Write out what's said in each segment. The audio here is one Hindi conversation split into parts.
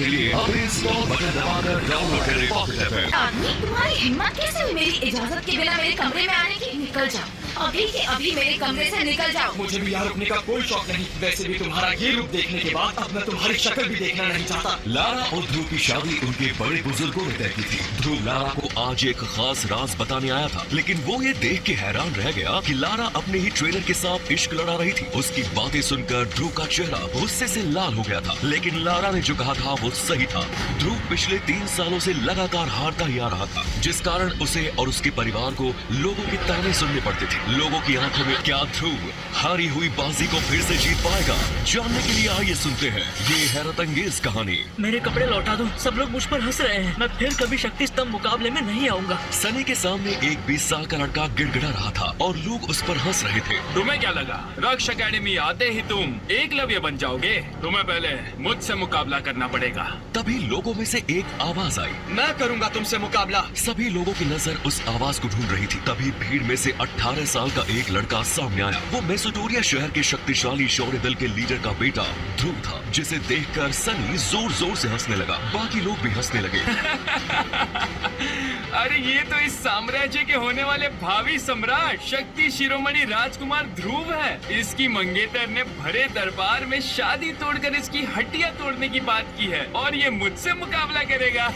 के लिए अभी इंस्टॉल बटन दबाकर डाउनलोड करें पॉकेट एफएम। आदमी, तुम्हारी हिम्मत कैसे हुई मेरी इजाजत के बिना मेरे कमरे में आने की? निकल जाओ, अभी के अभी मेरे कमरे से निकल जाओ। मुझे भी यहाँ रुकने का कोई शौक नहीं। वैसे भी तुम्हारा ये रूप देखने के बाद अब मैं तुम्हारी शक्ल भी देखना नहीं चाहता। लारा और ध्रुव की शादी उनके बड़े बुजुर्गों ने तय की थी। ध्रुव लारा को आज एक खास राज बताने आया था, लेकिन वो ये देख के हैरान रह गया कि लारा अपने ही ट्रेनर के साथ इश्क लड़ा रही थी। उसकी बातें सुनकर ध्रुव का चेहरा गुस्से से लाल हो गया था, लेकिन लारा ने जो कहा था वो सही था। ध्रुव पिछले 3 सालों से लगातार हारता ही आ रहा था, जिस कारण उसे और उसके परिवार को लोगों के ताने सुनने पड़ते थे। लोगों की आंखों में क्या ध्रुव हारी हुई बाजी को फिर से जीत पाएगा? जानने के लिए आइए सुनते हैं ये हैरत अंगेज कहानी। मेरे कपड़े लौटा दो, सब लोग मुझ पर हंस रहे हैं। मैं फिर कभी शक्ति स्तंभ मुकाबले में नहीं आऊंगा। सनी के सामने एक 20 साल का लड़का गिड़गिड़ा रहा था और लोग उस पर हंस रहे थे। तुम्हें क्या लगा रक्ष एकेडमी आते ही तुम एकलव्य बन जाओगे? तुम्हें पहले मुझसे मुकाबला करना पड़ेगा। तभी लोगों में से एक आवाज आई, मैं करूँगा तुमसे मुकाबला। सभी लोगों की नजर उस आवाज को ढूंढ रही थी। तभी भीड़ में से 18 साल का एक लड़का सामने आया। वो मेसोटोरिया शहर के शक्तिशाली शौर्य दल के लीडर का बेटा ध्रुव था, जिसे देखकर सनी जोर जोर से हंसने लगा। बाकी लोग भी हंसने लगे। अरे ये तो इस साम्राज्य के होने वाले भावी सम्राट शक्ति शिरोमणि राजकुमार ध्रुव है। इसकी मंगेतर ने भरे दरबार में शादी तोड़कर इसकी हड्डियां तोड़ने की बात की है और ये मुझसे मुकाबला करेगा।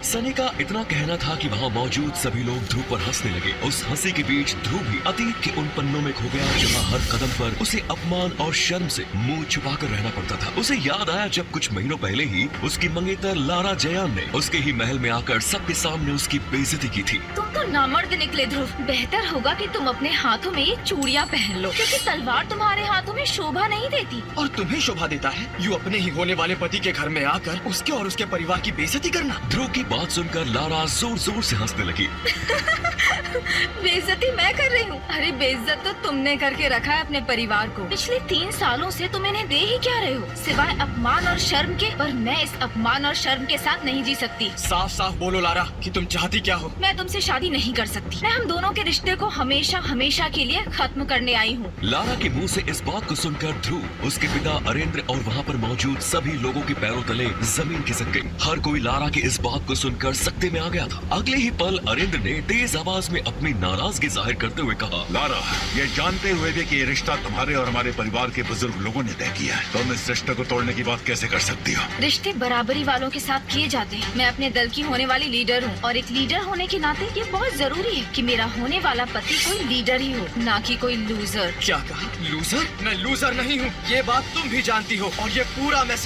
सनी का इतना कहना था कि वहाँ मौजूद सभी लोग ध्रुव पर हंसने लगे। उस हंसी के बीच ध्रुव भी अतीत के उन पन्नों में खो गया जहाँ हर कदम पर उसे अपमान और शर्म से मुंह छुपाकर रहना पड़ता था। उसे याद आया जब कुछ महीनों पहले ही उसकी मंगेतर लारा जयान ने उसके ही महल में आकर सबके सामने उसकी बेइज्जती की थी। तुम तो नामर्द निकले ध्रुव। बेहतर होगा कि तुम अपने हाथों में ये चूड़ियाँ पहन लो, क्योंकि तलवार तुम्हारे हाथों में शोभा नहीं देती। और तुम्हें शोभा देता है यू अपने ही होने वाले पति के घर में आकर उसके और उसके परिवार की बेइज्जती करना। ध्रुव की बात सुनकर लारा जोर जोर से हंसने लगी। बेइज्जती मैं कर रही हूँ? अरे बेइज्जत तो तुमने करके रखा है अपने परिवार को। पिछले 3 सालों से तुम इन्हें दे ही क्या रहे हो, सिवाय अपमान और शर्म के? पर मैं इस अपमान और शर्म के साथ नहीं जी सकती। साफ साफ बोलो लारा कि तुम चाहती क्या हो? मैं तुमसे शादी नहीं कर सकती। मैं हम दोनों के रिश्ते को हमेशा हमेशा के लिए खत्म करने आई हूँ। लारा के मुंह से इस बात को सुनकर ध्रुव, उसके पिता अरेंद्र और वहाँ पर मौजूद सभी लोगों के पैरों तले जमीन खिसक गई। हर कोई लारा की इस बात को सुनकर सकते में आ गया था। अगले ही पल अरेंद्र ने तेज आवाज में अपनी नाराजगी जाहिर करते हुए कहा, लारा, ये जानते हुए भी कि ये रिश्ता तुम्हारे और हमारे परिवार के बुजुर्ग लोगों ने तय किया है, तुम इस रिश्ते को तोड़ने की बात कैसे कर सकती हो? रिश्ते बराबरी वालों के साथ किए जाते हैं। मैं अपने दल की होने वाली लीडर हूँ और एक लीडर होने के नाते ये बहुत जरूरी है कि मेरा होने वाला पति कोई लीडर ही हो, ना कि कोई लूजर। क्या कहा? लूजर? मैं लूजर नहीं हूँ, ये बात तुम भी जानती हो और ये पूरा